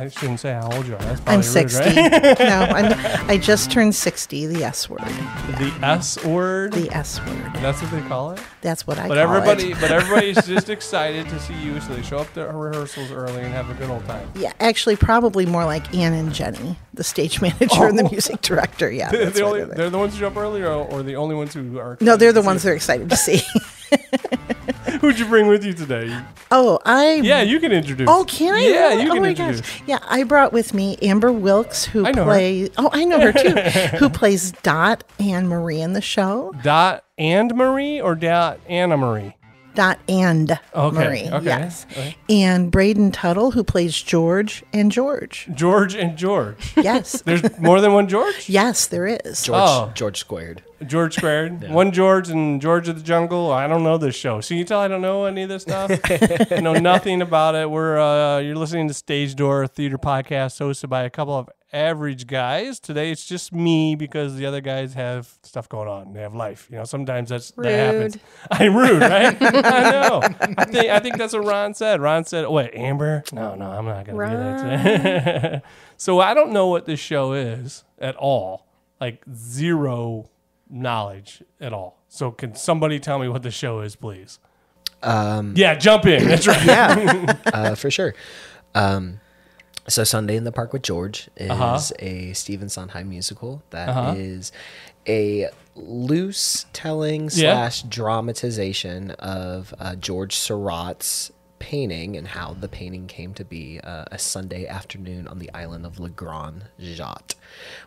I shouldn't say how old you are. That's I'm probably rude, 60. right? No, I just turned 60, the S word. The S word? The S word. That's what they call it? That's what I But call everybody, it. But everybody's just excited to see you, so they show up to rehearsals early and have a good old time. Yeah, actually, probably more like Ann and Jenny, the stage manager and the music director. Yeah, They're that's why they're the ones who show up early, or the only ones who are... No, they're the excited ones to they're excited to see. Who'd you bring with you today? Yeah, you can introduce. Oh, can I? Yeah, really? you can my introduce. Gosh. Yeah, I brought with me Amber Wilkes, who I know plays. Oh, I know her too. Who plays Dot and Marie in the show. Dot and Marie or Dot Anna Marie? Dot and Okay, Marie. okay, Yes. okay. And Braden Tuttle, who plays George and George. George and George. Yes. There's more than one George? Yes, there is. George squared. George squared. One George and George of the Jungle. I don't know this show. So you tell I don't know any of this stuff. I know nothing about it. You're listening to Stage Door, a theater podcast hosted by a couple of average guys. Today it's just me because the other guys have stuff going on. They have life. Sometimes that happens. I'm rude, right? I know. I think that's what Ron said. Ron said, "Wait, Amber? No, I'm not going to do that today." So I don't know what this show is at all. Like zero knowledge at all. So can somebody tell me what the show is, please? Yeah, jump in. That's right. Yeah, for sure. So Sunday in the Park with George is a Stephen Sondheim musical that is a loose telling / dramatization of George Seurat's painting and how the painting came to be a Sunday afternoon on the island of Le Grand Jatte,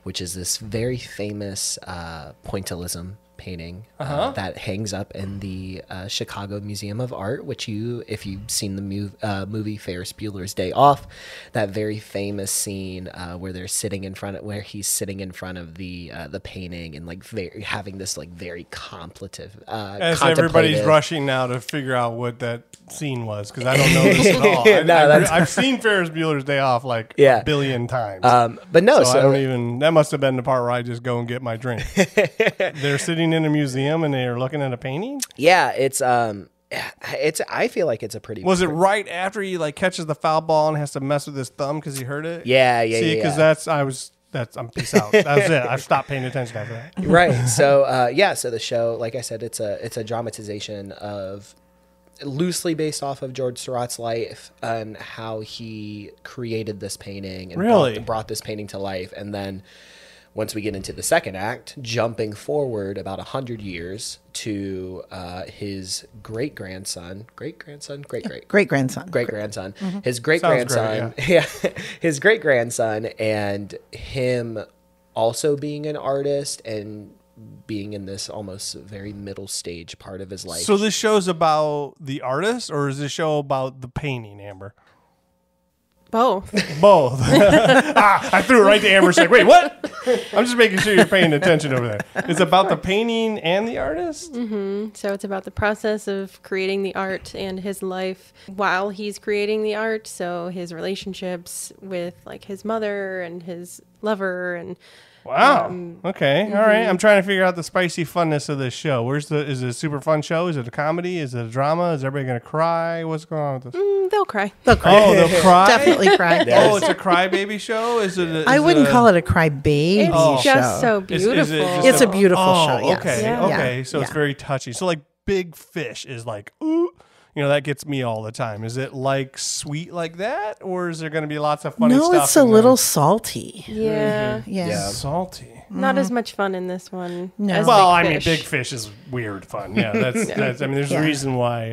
which is this very famous pointillism painting that hangs up in the Chicago Museum of Art, which if you've seen the movie Ferris Bueller's Day Off, that very famous scene where he's sitting in front of the painting and like having this like very contemplative. As everybody's rushing now to figure out what that scene was, because I don't know this at all. I've seen Ferris Bueller's Day Off like a billion times. But no, so I don't even. That must have been the part where I just go and get my drink. They're sitting in a museum and they're looking at a painting. Yeah, it's. I feel like it's a pretty. Was it right after he like catches the foul ball and has to mess with his thumb because he hurt it? Yeah. See, because I'm peace out. That was it. I've stopped paying attention after that. Right. So so the show, like I said, it's a dramatization of loosely based off of George Seurat's life and how he created this painting and brought this painting to life. And then once we get into the second act, jumping forward about 100 years to his great-grandson, Mm-hmm. his great-grandson, his great-grandson, and him also being an artist and being in this almost very middle stage part of his life. So this show's about the artist, or is this show about the painting, Amber? Both. I threw it right to Amber. She's like, wait, what? I'm just making sure you're paying attention over there. It's about the painting and the artist? Mm-hmm. So it's about the process of creating the art and his life while he's creating the art. So his relationships with like his mother and his lover and... Wow. Okay. All right. I'm trying to figure out the spicy funness of this show. Is it a super fun show? Is it a comedy? Is it a drama? Is everybody going to cry? What's going on with this? They'll cry. They'll cry. Oh, they'll cry? Definitely cry. Oh, it's a crybaby show? I wouldn't call it a crybaby show. It's just so beautiful. It's a beautiful show, yes. Okay. Yeah. Okay. So it's very touchy. So like Big Fish is like, ooh. That gets me all the time. Is it like sweet like that? Or is there going to be lots of funny stuff? No, it's a little salty. Yeah. Mm-hmm. Yeah. Salty. Not as much fun in this one. No. As Big Fish is weird fun. Yeah, that's. I mean, there's a reason why.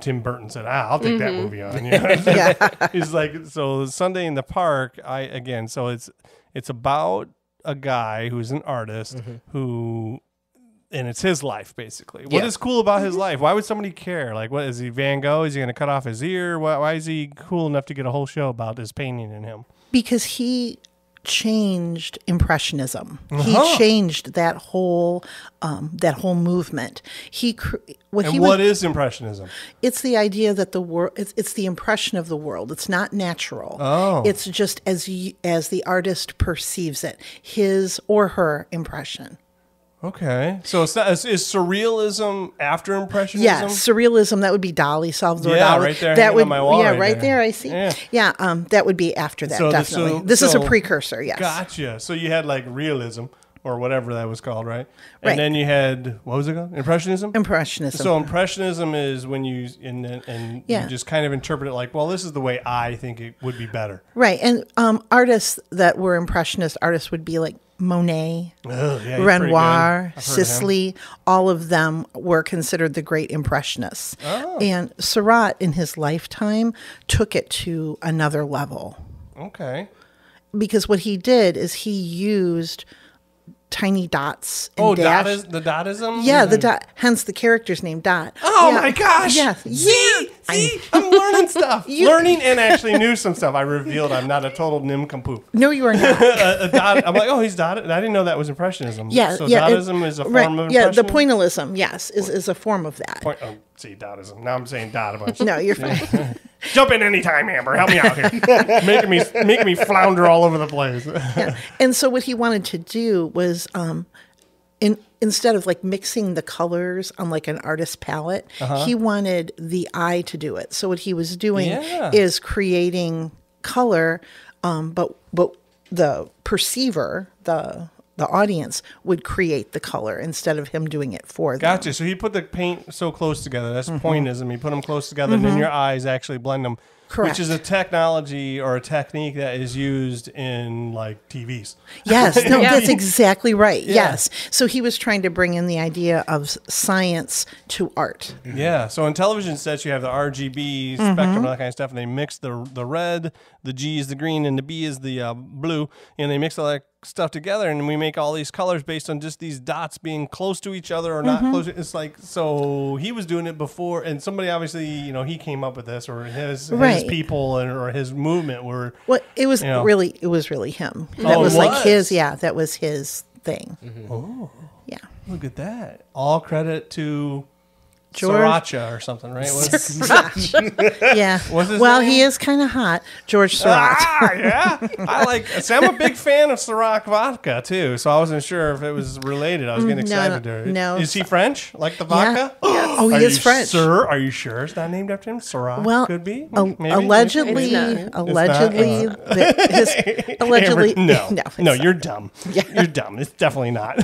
Tim Burton said, "I'll take that movie on." Yeah. He's like, so Sunday in the Park. So it's about a guy who's an artist who. And it's his life, basically. What is cool about his life? Why would somebody care? Like, what is he, Van Gogh? Is he going to cut off his ear? Why is he cool enough to get a whole show about his painting in him? Because he changed Impressionism. He changed that whole movement. What is Impressionism? It's the idea that the world. It's the impression of the world. It's not natural. Oh, it's just as the artist perceives it, his or her impression. Okay. So is surrealism after impressionism? Yeah, surrealism, that would be Dali, Salvador Yeah, Dali. right there, That hanging would, on my wall yeah, right right there. there. I see. Yeah, that would be after that, definitely. This is a precursor, yes. Gotcha. So you had like realism or whatever that was called, right? And Right. then you had, what was it called? Impressionism? Impressionism. So impressionism is when you Yeah. you just kind of interpret it like, well, this is the way I think it would be better. Right, and artists that were impressionist artists would be like Monet, Yeah, he's pretty Renoir, good. I've heard of him. Sisley. All of them were considered the great impressionists. Oh. And Seurat, in his lifetime, took it to another level. Okay. Because what he did is he used tiny dots and dash. the Dottism? Yeah, the dot. Hence the character's name, Dot. Oh Yeah. my gosh! Yeah, See, I'm learning stuff. Learning and actually knew some stuff. I revealed I'm not a total nincompoop. No, you are not. A dot, I'm like, oh, he's dotted. I didn't know that was impressionism. Yeah, so yeah. Dottism is a form right, of yeah, impressionism. the pointillism, yes, is a form of that. See, Dottism. Now I'm saying dot a bunch. No, you're fine. Jump in anytime, Amber. Help me out here. making me flounder all over the place. Yeah. And so what he wanted to do was instead of like mixing the colors on like an artist's palette, he wanted the eye to do it. So what he was doing is creating color, but the perceiver, the audience would create the color instead of him doing it for them. Gotcha. So he put the paint so close together. That's pointism. He put them close together, and then your eyes actually blend them. Correct. Which is a technology or a technique that is used in like TVs. Yes, no, Yeah. that's exactly right. Yeah. Yes. So he was trying to bring in the idea of science to art. Yeah. So in television sets, you have the RGB spectrum and all that kind of stuff, and they mix the red, the G is the green, and the B is the blue, and they mix all that stuff together, and we make all these colors based on just these dots being close to each other or not close. It's like, so he was doing it before, and somebody obviously, he came up with this, or his people or his movement were. Well, it was really him. That was like his. Yeah, that was his thing. Oh, yeah. Look at that! All credit to George. Sriracha or something, right? Yeah. What's his well, name? he is kind of hot, George Seurat. Yeah. I'm a big fan of Ciroc vodka too, so I wasn't sure if it was related. I was getting excited there. no. Is he French, like the vodka? Yeah. Oh, he is French. Sir, are you sure it's not named after him? Ciroc Well, could be. Maybe. allegedly, It's not. allegedly, No, you're dumb. You're dumb. It's definitely not.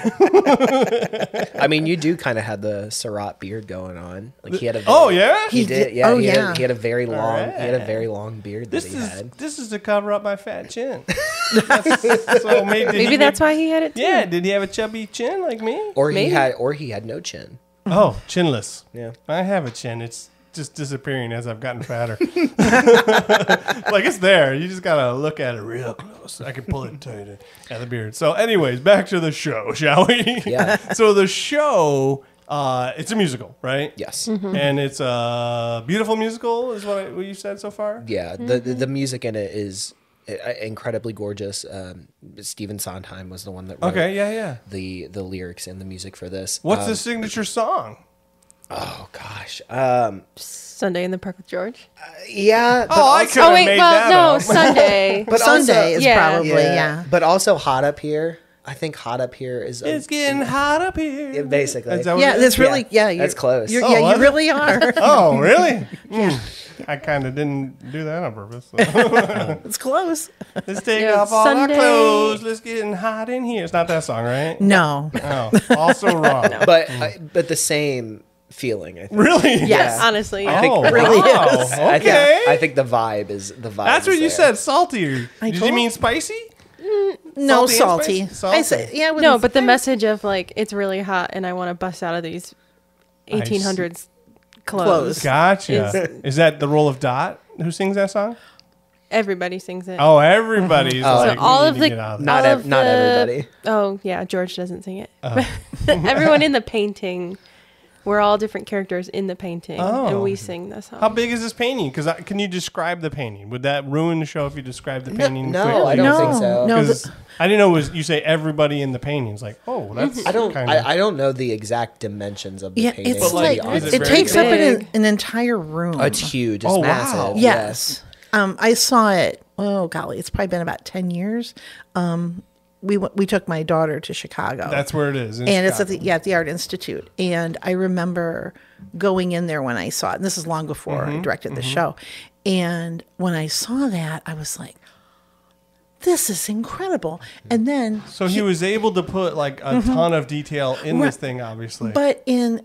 I mean, you do kind of have the Seurat beard going on. Like he had a. Oh yeah. He did. Yeah. Oh, he yeah. Had, he had a very long. right. He had a very long beard that he had. This is to cover up my fat chin. So Maybe that's why he had it too. Yeah. Did he have a chubby chin like me? Or Maybe. he had no chin. Oh, chinless. Yeah. I have a chin. It's just disappearing as I've gotten fatter. Like it's there. You just gotta look at it real close. I can pull it tighter. Yeah, the beard. So, anyways, back to the show, shall we? Yeah. So the show, it's a musical, right? Yes. And it's a beautiful musical, is what you said so far. Yeah. The music in it is incredibly gorgeous. Stephen Sondheim was the one that wrote the lyrics and the music for this. What's the signature song? Oh gosh. Sunday in the Park with George. Yeah. But I also, could have made that up. Sunday. but Sunday also, is Yeah. probably, yeah. But also Hot Up Here. I think Hot Up Here is. It's getting hot up here. Yeah, basically. Is that what Yeah, it is? that's really, Yeah, you're, that's close. You're, Oh, yeah, was you it? really are. Oh, really? I kind of didn't do that on purpose. So. It's close. Let's take Yeah, off all Sunday. our clothes. Let's get hot in here. It's not that song, right? No. Oh, also wrong. But the same feeling. I think. Really? Yes. Honestly. I think Oh, really wow. is. Okay. I think the vibe is the vibe. That's is what you there. said. Salty. Did you told- mean spicy? No, Salty and salty. spicy? Salty. I say, yeah. with No, but the message of like it's really hot and I want to bust out of these I see. 1800s clothes. Clothes. Gotcha. Is that the role of Dot who sings that song? Everybody sings it. Oh, everybody's like, So all we of need the- to get out of Not All ev- of not the- everybody. Oh yeah, George doesn't sing it. Everyone in the painting, we're all different characters in the painting, Oh. and we sing the song. How big is this painting? Because can you describe the painting? Would that ruin the show if you describe the painting? No, quickly? I don't think so. No, 'Cause I didn't know you say everybody in the painting. It's like, oh, that's I don't. kind of. I don't know the exact dimensions of the Yeah, painting. it's to like, be like, honest is it very takes up big? an entire room. Oh, it's huge. It's Oh, wow. massive. Yes. I saw it, oh golly, it's probably been about 10 years. we took my daughter to Chicago. That's where it is. And Chicago. It's at the Art Institute. And I remember going in there when I saw it. And this is long before I directed the show. And when I saw that, I was like, this is incredible. And then so he was able to put like a ton of detail in this thing, obviously. But in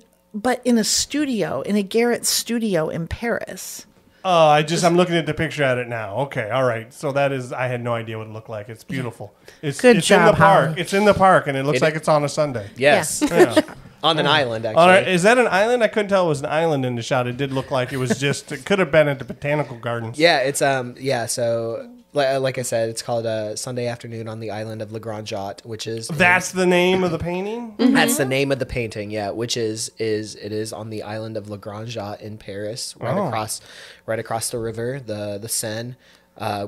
a studio, in a Garrett studio in Paris. Oh, I'm looking at the picture at it now. Okay, all right. So that is, I had no idea what it looked like. It's beautiful. It's job, in the park. Holly. It's in the park, and it looks like it's on a Sunday. Yes. Yeah. On an island, actually. Is that an island? I couldn't tell it was an island in the shot. It did look like it was just, it could have been at the botanical gardens. Yeah, it's, so... Like I said, it's called Sunday Afternoon on the Island of Le Grand Jatte, which is... That's the name of the painting? That's the name of the painting, yeah, which it is on the island of Le Grand Jatte in Paris, right across the river, the Seine,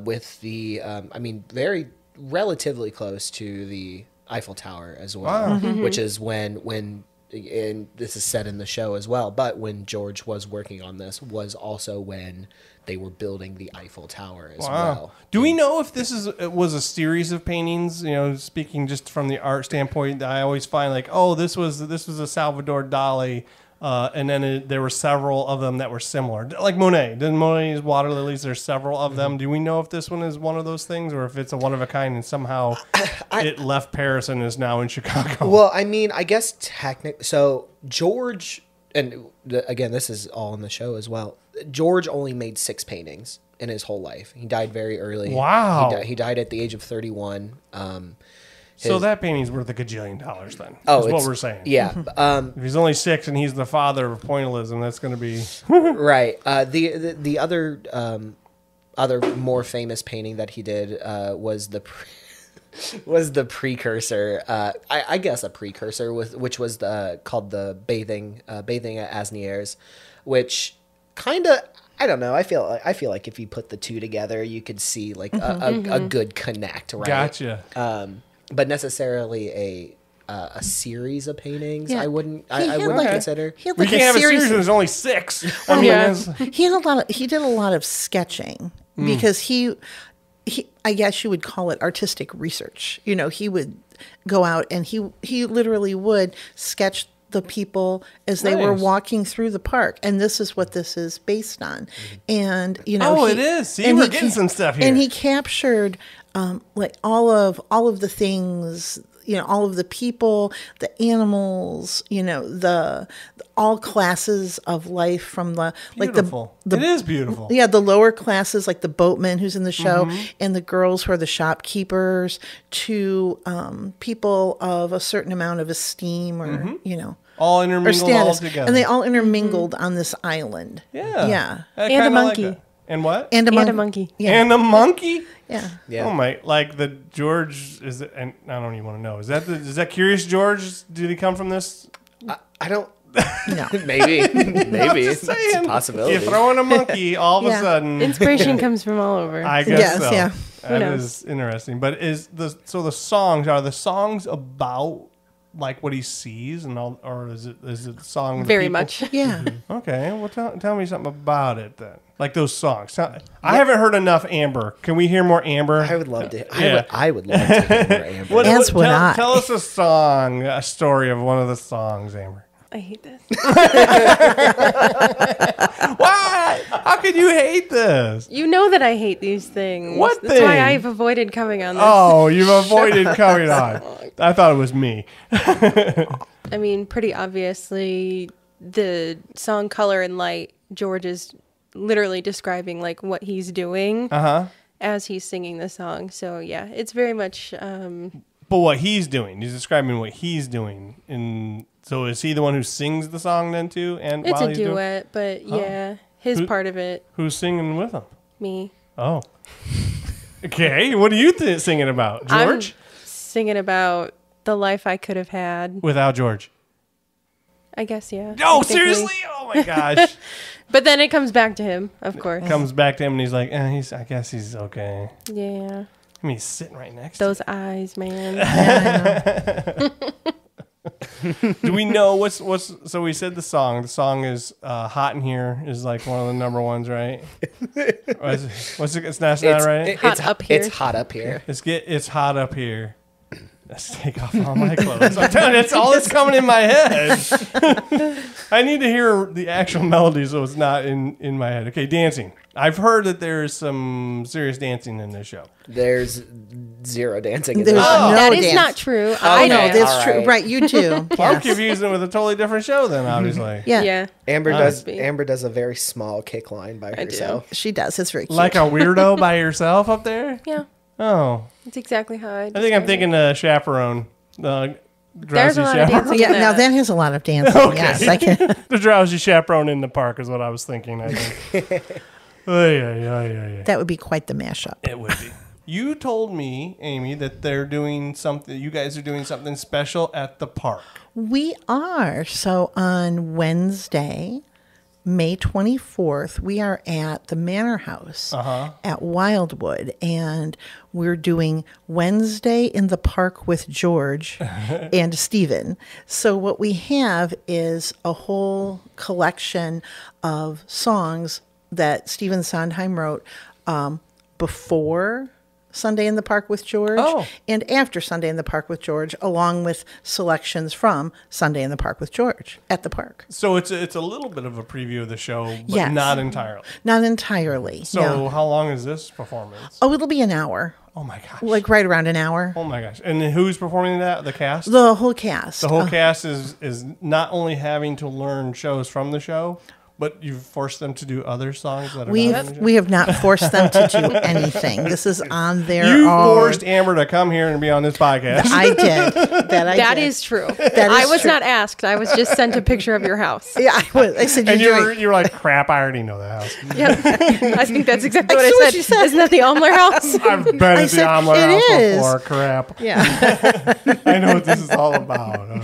with the, very relatively close to the Eiffel Tower as well, which is when and this is said in the show as well, but when George was working on this was also when they were building the Eiffel Tower as well. Do we know if this was a series of paintings? You know, speaking just from the art standpoint, I always find like, oh, this was a Salvador Dali, and then there were several of them that were similar, like Monet. Then Monet's Water Lilies, there's several of them. Do we know if this one is one of those things, or if it's a one of a kind and somehow it left Paris and is now in Chicago? Well, I mean, I guess technically, so George, and again, this is all in the show as well. George only made 6 paintings in his whole life. He died very early. Wow. He died at the age of 31. So that painting's worth $1 gajillion then. Oh, is what we're saying. Yeah. If he's only 6 and he's the father of pointillism, that's going to be right. The other more famous painting that he did was the precursor. I guess a precursor which was called the bathing at Asnières, which kind of, I don't know. I feel like if you put the two together, you could see like a good connect, right? Gotcha. But necessarily a series of paintings, Yeah. I wouldn't consider. He had We like can't a have a series. series when there's only 6. I mean, He did a lot of sketching because he I guess you would call it artistic research. You know, he would go out and he literally would sketch the people as they were walking through the park, and this is what this is based on. And you know, it is. See, we're getting some stuff here. And he captured like all of the things, you know, all of the people, the animals, you know, the all classes of life from the beautiful. Like it is beautiful. Yeah, the lower classes like the boatman who's in the show and the girls who are the shopkeepers to people of a certain amount of esteem or you know. All intermingled all together. And they all intermingled on this island. Yeah. Yeah. And a monkey. Like and what? And a And a monkey. monkey. Yeah. And a monkey? Yeah. Yeah. Oh my! Like the George is, and I don't even want to know. Is that Curious George? Did he come from this? I don't. No. Maybe it's a Saying, possibility. you throw in a monkey, all of a sudden, Inspiration comes from all over. I guess Yes, so. yeah. That knows? is interesting. But the songs about like what he sees and all, or is it song of Very people? much. Yeah. Okay, well tell me something about it then. Like those songs. I haven't heard enough Amber. Can we hear more Amber? I would love to. I would love to hear more Amber. As would I. Tell us a story of one of the songs, Amber. I hate this. Why? How could you hate this? You know that I hate these things. What That's why thing? I've avoided coming on this. Oh, you've avoided coming on. I thought it was me. I mean, pretty obviously, the song Color and Light, George is literally describing like what he's doing as he's singing the song. So yeah, it's very much... But what he's doing, he's describing what he's doing. So is he the one who sings the song then too? And it's while a he's doing, duet, but yeah, his part of it, who's singing with him? me. Oh, okay. What are you singing about, George? I'm singing about the life I could have had. Without George? I guess, yeah. No, technically. seriously? Oh my gosh! But then it comes back to him, of course. Comes back to him and he's like, I guess he's okay. Yeah. I mean, he's sitting right next Those eyes, man. to him. Do we know what's? So we said the song. The song is "Hot in Here" is like one of the number ones, right? What's it? It's not right. Hot up here. It's hot up here. It's hot up here. Let's take off all my clothes. I'm telling you, that's all that's coming in my head. I need to hear the actual melody so it's not in my head. Okay, dancing. I've heard that there's some serious dancing in this show. There's zero dancing in There's this show. That no is dance. not true. Okay. I No, know. that's all true. right. Right, you too. I'm confusing it with a totally different show then, obviously. Yeah. Yeah. Amber Must be. does a very small kick line by I do. herself. She does. It's very cute. Like a weirdo by yourself up there? Yeah. Oh. That's exactly how I think I'm thinking chaperone. There's Drowsy a lot of chaperone. dancing. yeah, now that. that has a lot of dancing. Okay. Yes, I can. The drowsy chaperone in the park is what I was thinking, I think. Yeah. That would be quite the mashup. It would be. You told me, Amy, that they're doing something. You guys are doing something special at the park. We are. So on Wednesday, May 24th, we are at the Manor House at Wildwood, and we're doing Wednesday in the Park with George and Stephen. So what we have is a whole collection of songs that Stephen Sondheim wrote before Sunday in the Park with George and after Sunday in the Park with George, along with selections from Sunday in the Park with George at the park. So it's a little bit of a preview of the show, but Yes. not entirely. Not entirely. So no. how long is this performance? Oh, it'll be an hour. Oh my gosh. Like right around an hour. Oh my gosh. And then who's performing that? The cast? The whole cast. The whole cast is not only having to learn shows from the show, but you've forced them to do other songs that are not in the show? We have not forced them to do anything. This is on their You own. forced Amber to come here and be on this podcast. I did. That did. is true. That I is was true. not asked. I was just sent a picture of your house. Yeah, I was. I said And you're you were like, crap, I already know the house. Yep. I think that's exactly That's what what I she said. said. Isn't that the Almler house? I've been at the said, Omelet "It House is." before. Crap. Yeah. I know what this is all about.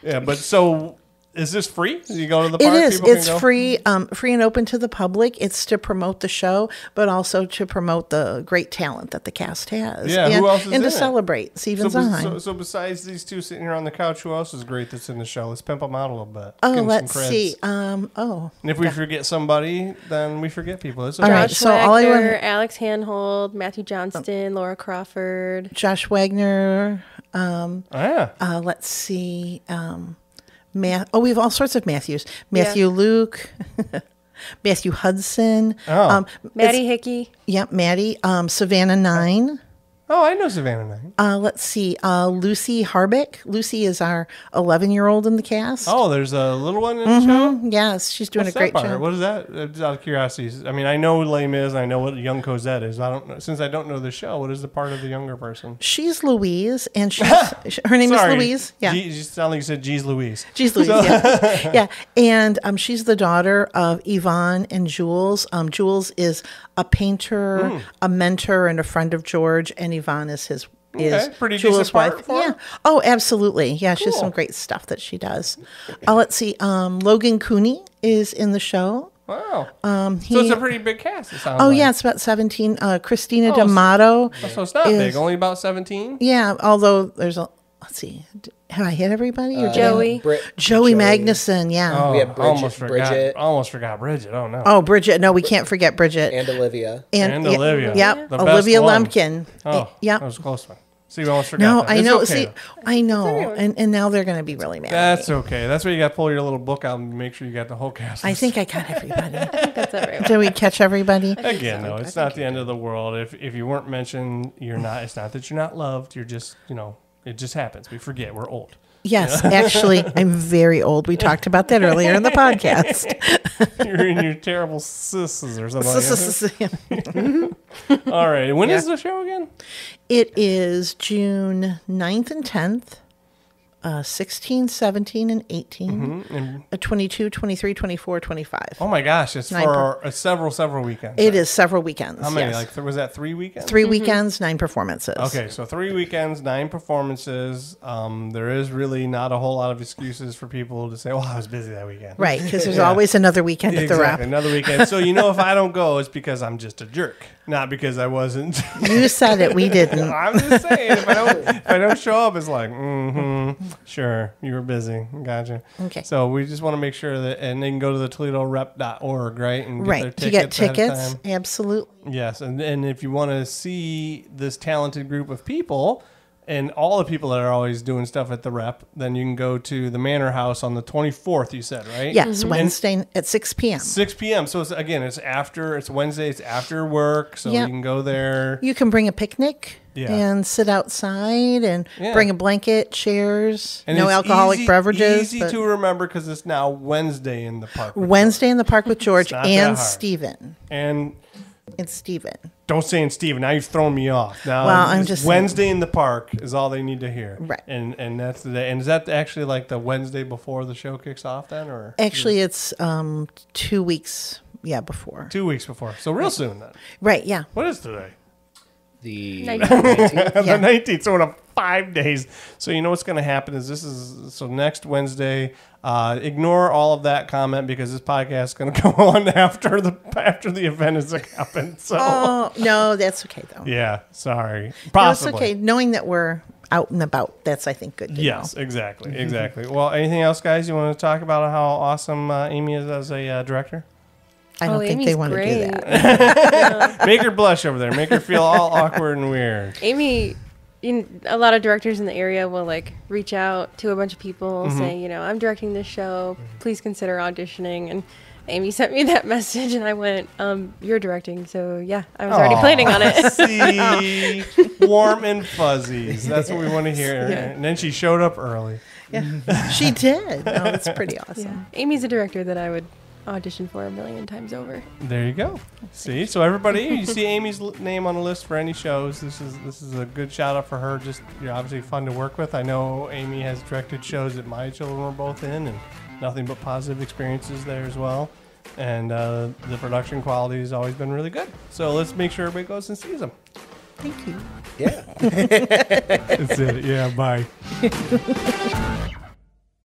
Yeah, but so is this free? You go to the It park? is. People can It's go? free, free and open to the public. It's to promote the show, but also to promote the great talent that the cast has. Yeah, and, who else is and in to it? celebrate Stephen Sondheim. So besides these two sitting here on the couch, who else is great that's in the show? Let's pimp them out a little bit. Oh, Give 'em let's some creds. see. And if we forget somebody, then we forget people. It's All okay. right. Josh so all I Wagner, want- Alex Handhold, Matthew Johnston, Laura Crawford. Josh Wagner. Oh, yeah. Let's see. We have all sorts of Matthews. Matthew Luke, Matthew Hudson. Maddie Hickey. Yep, Maddie. Savannah Nine. Oh, I know Savannah Nine. Let's see. Lucy Harbeck. Lucy is our 11-year-old in the cast. Oh, there's a little one in the show? Yes, she's doing What's a great that part? job. What is that? Just out of curiosity. I mean, I know what Les Mis, and I know what young Cosette is. I don't know. Since I don't know the show, what is the part of the younger person? She's Louise, and she's her name Sorry. is Louise. Yeah, You sound like you said Geez Louise. she's Louise. Yeah, yeah, and she's the daughter of Yvonne and Jules. Jules is a painter, a mentor, and a friend of George, and Yvonne is his. Is pretty Jules' decent part wife? for her. Yeah. Oh, absolutely. Yeah, she has Cool. some great stuff that she does. Let's see. Logan Cooney is in the show. Wow. So it's a pretty big cast, it sounds Oh like. yeah, it's about 17. Christina Oh, D'Amato. So it's not is- big, only about 17? Yeah, although there's a. Let's see. Have I hit everybody? Or did I- Joey. Joey Magnuson. Yeah. Oh, We had Bridget- almost forgot. Bridget. Almost forgot Bridget. Oh, no. Oh, Bridget. No, we can't forget Bridget. And Olivia. And Olivia. Yep. The best Olivia one. Lumpkin. Oh, Yep. that was a close one. See, we almost forgot No, that. I It's know. okay, See, though. I know. And now they're going to be really mad. That's at me. okay. That's where you got to pull your little book out and make sure you got the whole cast. I think I got everybody. That's everyone. Did we catch everybody? Again, no, it's not the end of the world. If you weren't mentioned, you're not. It's not that you're not loved. You're just, it just happens. We forget. We're old. Yes, actually, I'm very old. We talked about that earlier in the podcast. You're in your terrible sisses or something like that. All right. When is the show again? It is June 9th and 10th, 16, 17, and 18, 22, 23, 24, 25. Oh my gosh! It's Nine for several weekends. It is several weekends. How many? yes. Like, was that 3 weekends? 3 weekends, 9 performances. Okay, so 3 weekends, 9 performances. There is really not a whole lot of excuses for people to say, "Well, I was busy that weekend." Right, because there's Yeah. always another weekend at the Rep. Another weekend. So if I don't go, it's because I'm just a jerk, not because I wasn't. You said it, we didn't. I'm just saying, if I don't show up, it's like, sure, you were busy. Gotcha. Okay. So we just want to make sure that, and they can go to the ToledoRep.org, right? And Right, their to get ahead of tickets, time. absolutely. Yes, and if you want to see this talented group of people and all the people that are always doing stuff at the Rep, then you can go to the Manor House on the 24th, you said, right? Yes, Wednesday at 6 p.m. 6 p.m. So, it's Wednesday, it's after work, so you can go there. You can bring a picnic and sit outside and bring a blanket, chairs, and no alcoholic beverages. Easy to remember because it's now Wednesday in the park. Wednesday in the park with George and Stephen. And Stephen. Don't say in Stephen. Now you've thrown me off. Now I'm just Wednesday in the park is all they need to hear. Right. And that's the day. And is that actually like the Wednesday before the show kicks off then, or? Actually, it's 2 weeks. Before. 2 weeks before. So real soon then. Right. Yeah. What is today? The 19th. The 19th. So in 5 days. So you know what's going to happen is next Wednesday. Ignore all of that comment because this podcast is going to go on after the event has happened. So. Oh no, that's okay though. Yeah. Sorry. Possibly. No, it's okay. Knowing that we're out and about, that's I think good. Yes. Exactly. Exactly. Well, anything else, guys? You want to talk about how awesome Amy is as a director? I don't think Amy's they want to do great. that. Make her blush over there. Make her feel all awkward and weird. Amy, a lot of directors in the area will like reach out to a bunch of people saying, I'm directing this show. Please consider auditioning. And Amy sent me that message and I went, you're directing. So yeah, I was already planning on it. See, warm and fuzzies. That's what we want to hear. Yeah. And then she showed up early. Yeah, she did. Oh, that's pretty awesome. Yeah. Amy's a director that I would audition for 1,000,000 times over. There you go. See, so everybody, you see Amy's name on the list for any shows. This is a good shout out for her. Just you're obviously fun to work with. I know Amy has directed shows that my children were both in, and nothing but positive experiences there as well. And the production quality has always been really good. So let's make sure everybody goes and sees them. Thank you. Yeah. That's it. Yeah. Bye.